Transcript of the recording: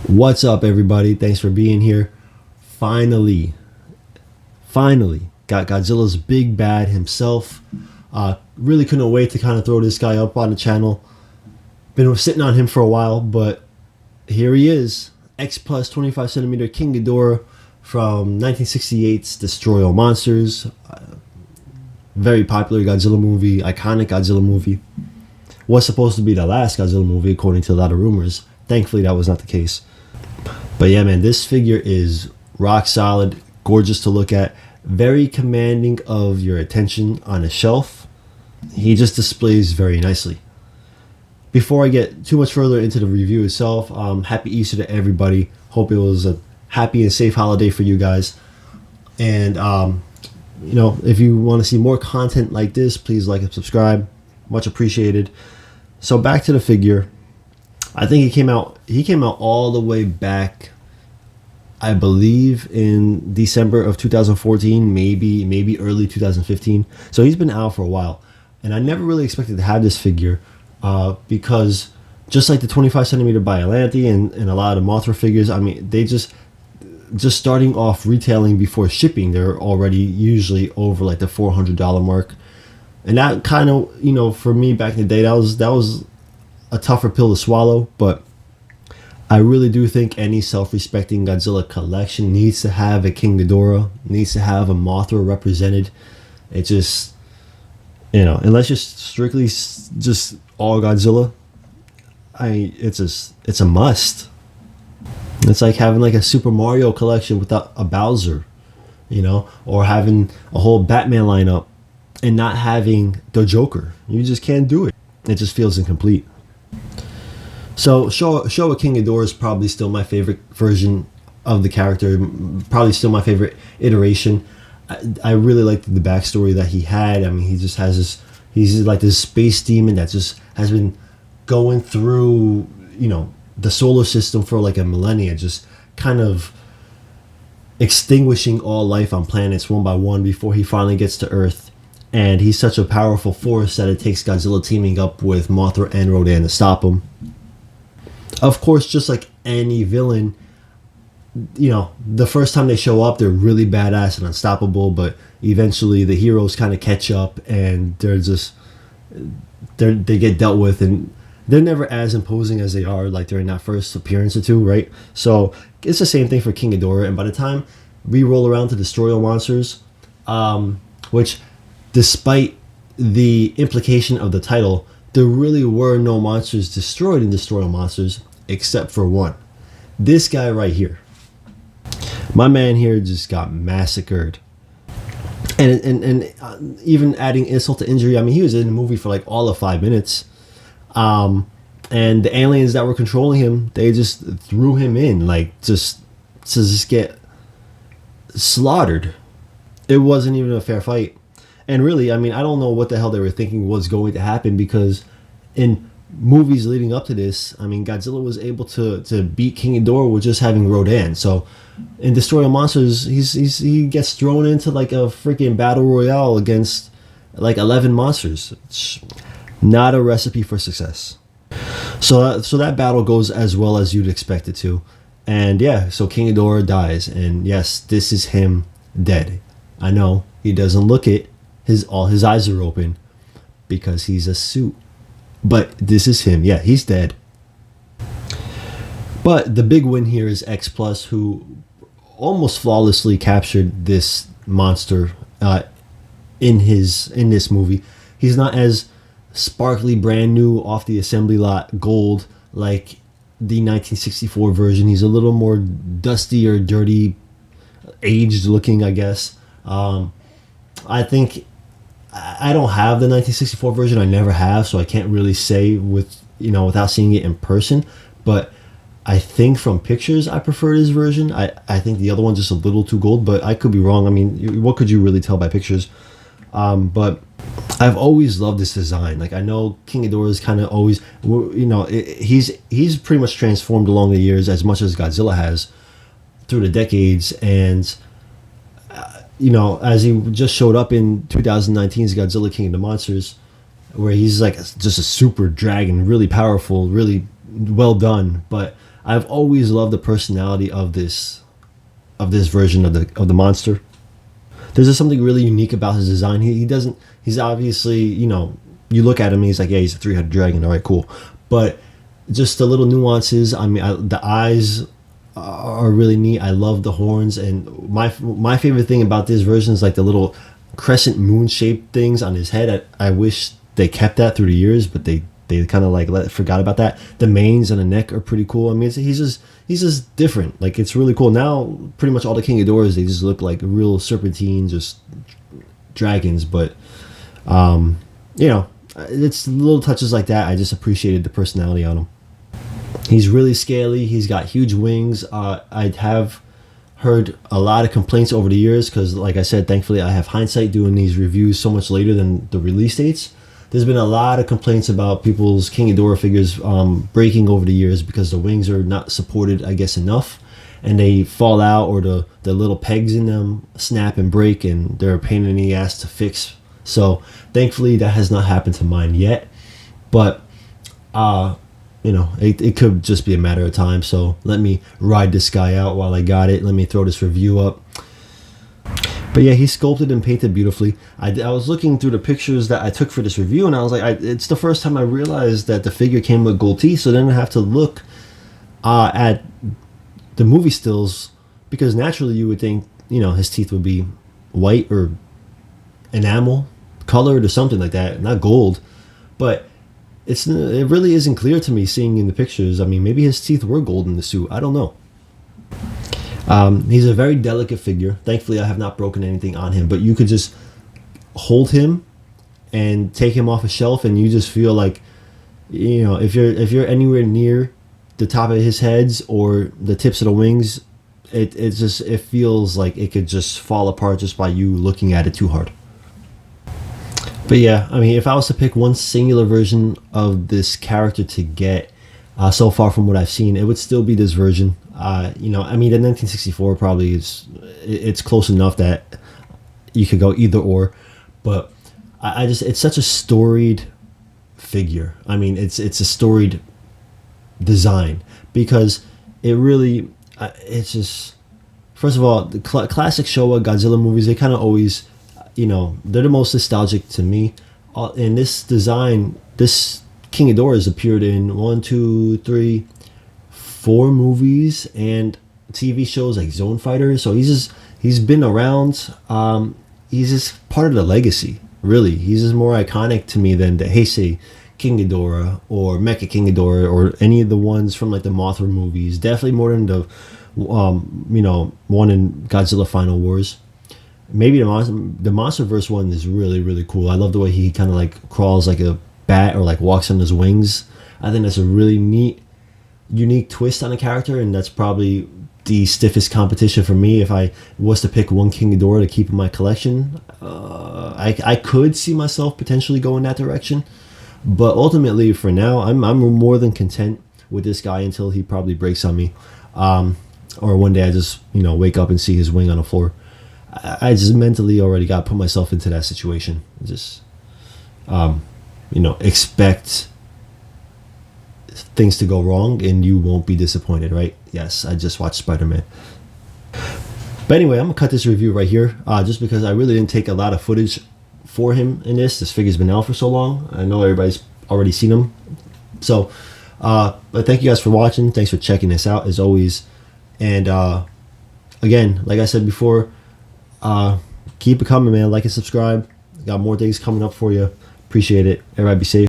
What's up, everybody? Thanks for being here. Finally, got Godzilla's big bad himself. Really couldn't wait to kind of throw this guy up on the channel. Been sitting on him for a while, but here he is. X plus 25 centimeter King Ghidorah from 1968's Destroy All Monsters. Very popular Godzilla movie, iconic Godzilla movie. Was supposed to be the last Godzilla movie, according to a lot of rumors. Thankfully, that was not the case. But yeah, man, this figure is rock solid, gorgeous to look at, very commanding of your attention on a shelf. He just displays very nicely. Before I get too much further into the review itself, happy Easter to everybody. Hope it was a happy and safe holiday for you guys. And, if you want to see more content like this, please like and subscribe. Much appreciated. So back to the figure. I think he came out all the way back, I believe, in December of 2014, maybe early 2015. So he's been out for a while. And I never really expected to have this figure because just like the 25 centimeter Biollante and a lot of the Mothra figures, I mean, they just starting off retailing before shipping, they're already usually over like the $400 mark. And that kind of, for me back in the day, that was a tougher pill to swallow, but I really do think any self-respecting Godzilla collection needs to have a King Ghidorah, needs to have a Mothra represented. It just, unless you're strictly just all Godzilla, it's a must. It's like having like a Super Mario collection without a Bowser, or having a whole Batman lineup and not having the Joker. You just can't do it. It just feels incomplete. So Showa King Ghidorah is probably still my favorite version of the character, probably still my favorite iteration. I really liked the backstory that he had. I mean, he just has he's like this space demon that just has been going through, the solar system for like a millennia, just kind of extinguishing all life on planets one by one before he finally gets to Earth. And he's such a powerful force that it takes Godzilla teaming up with Mothra and Rodan to stop him. Of course, just like any villain, the first time they show up, they're really badass and unstoppable, but eventually the heroes kind of catch up and they get dealt with, and they're never as imposing as they are like during that first appearance or two, right? So it's the same thing for King Ghidorah, and by the time we roll around to Destroy All Monsters, which, despite the implication of the title, there really were no monsters destroyed in Destroy All Monsters except for one. This guy right here. My man here just got massacred. And even adding insult to injury, I mean, he was in the movie for like all of 5 minutes. And the aliens that were controlling him, they just threw him in, like, just to just get slaughtered. It wasn't even a fair fight. And really, I mean, I don't know what the hell they were thinking was going to happen, because in movies leading up to this, I mean, Godzilla was able to beat King Ghidorah with just having Rodan. So in Destroy All Monsters, he gets thrown into like a freaking battle royale against like 11 monsters. It's not a recipe for success. So that battle goes as well as you'd expect it to. And yeah, so King Ghidorah dies. And yes, this is him dead. I know, he doesn't look it. All his eyes are open because he's a suit. But this is him. Yeah, he's dead. But the big win here is X Plus, who almost flawlessly captured this monster in this movie. He's not as sparkly, brand new, off the assembly lot gold like the 1964 version. He's a little more dusty or dirty, aged looking, I guess. I think I don't have the 1964 version. I never have, so I can't really say without seeing it in person. But I think from pictures, I prefer this version. I think the other one's just a little too gold, but I could be wrong. I mean, what could you really tell by pictures? But I've always loved this design. Like, I know King Ghidorah is kind of always, he's pretty much transformed along the years as much as Godzilla has through the decades, and as he just showed up in 2019's Godzilla King of the Monsters, where he's like just a super dragon, really powerful, really well done. But I've always loved the personality of this version of the monster. There's just something really unique about his design. He doesn't. He's obviously, you look at him and he's like, yeah, he's a three-headed dragon. All right, cool. But just the little nuances. I mean, the eyes are really neat. I love the horns, and my favorite thing about this version is like the little crescent moon shaped things on his head. I wish they kept that through the years, but they kind of like forgot about that. The manes and the neck are pretty cool. I mean, he's just different. Like, it's really cool. Now pretty much all the King Ghidorahs, they just look like real serpentine, just dragons. But it's little touches like that. I just appreciated the personality on him. He's really scaly. He's got huge wings. I have heard a lot of complaints over the years because, like I said, thankfully I have hindsight doing these reviews so much later than the release dates. There's been a lot of complaints about people's King Ghidorah figures breaking over the years because the wings are not supported, I guess, enough, and they fall out, or the little pegs in them snap and break, and they're a pain in the ass to fix. So thankfully that has not happened to mine yet, but it could just be a matter of time. So let me ride this guy out while I got it. Let me throw this review up. But yeah, he's sculpted and painted beautifully. I was looking through the pictures that I took for this review, and I was like, it's the first time I realized that the figure came with gold teeth. So then I have to look at the movie stills, because naturally you would think, his teeth would be white or enamel colored or something like that, not gold. But it really isn't clear to me seeing in the pictures. I mean, maybe his teeth were gold in the suit. I don't know. He's a very delicate figure. Thankfully, I have not broken anything on him. But you could just hold him and take him off a shelf, and you just feel like, if you're anywhere near the top of his heads or the tips of the wings, it feels like it could just fall apart just by you looking at it too hard. But yeah, I mean, if I was to pick one singular version of this character to get, so far from what I've seen, it would still be this version. I mean, the 1964 probably it's close enough that you could go either or. But it's such a storied figure. I mean, it's a storied design, because it really, it's just, first of all, the classic Showa Godzilla movies, they kind of always, they're the most nostalgic to me. In this design, this King Ghidorah has appeared in 4 movies and TV shows like Zone Fighter. So he's been around. He's just part of the legacy. Really, he's just more iconic to me than the Heisei King Ghidorah or Mecha King Ghidorah or any of the ones from like the Mothra movies. Definitely more than the one in Godzilla Final Wars. Maybe the Monsterverse one is really, really cool. I love the way he kind of like crawls like a bat or like walks on his wings. I think that's a really neat, unique twist on a character, and that's probably the stiffest competition for me. If I was to pick one King Ghidorah to keep in my collection, I could see myself potentially going that direction. But ultimately, for now, I'm more than content with this guy until he probably breaks on me, or one day I just wake up and see his wing on the floor. I just mentally already got to put myself into that situation. Just expect things to go wrong and you won't be disappointed, right? Yes, I just watched Spider-Man. But anyway, I'm gonna cut this review right here, just because I really didn't take a lot of footage for him in this. This figure's been out for so long. I know everybody's already seen him. So, but thank you guys for watching. Thanks for checking this out as always. And again, like I said before, keep it coming, man. Like and subscribe. Got more things coming up for you. Appreciate it. Everybody be safe.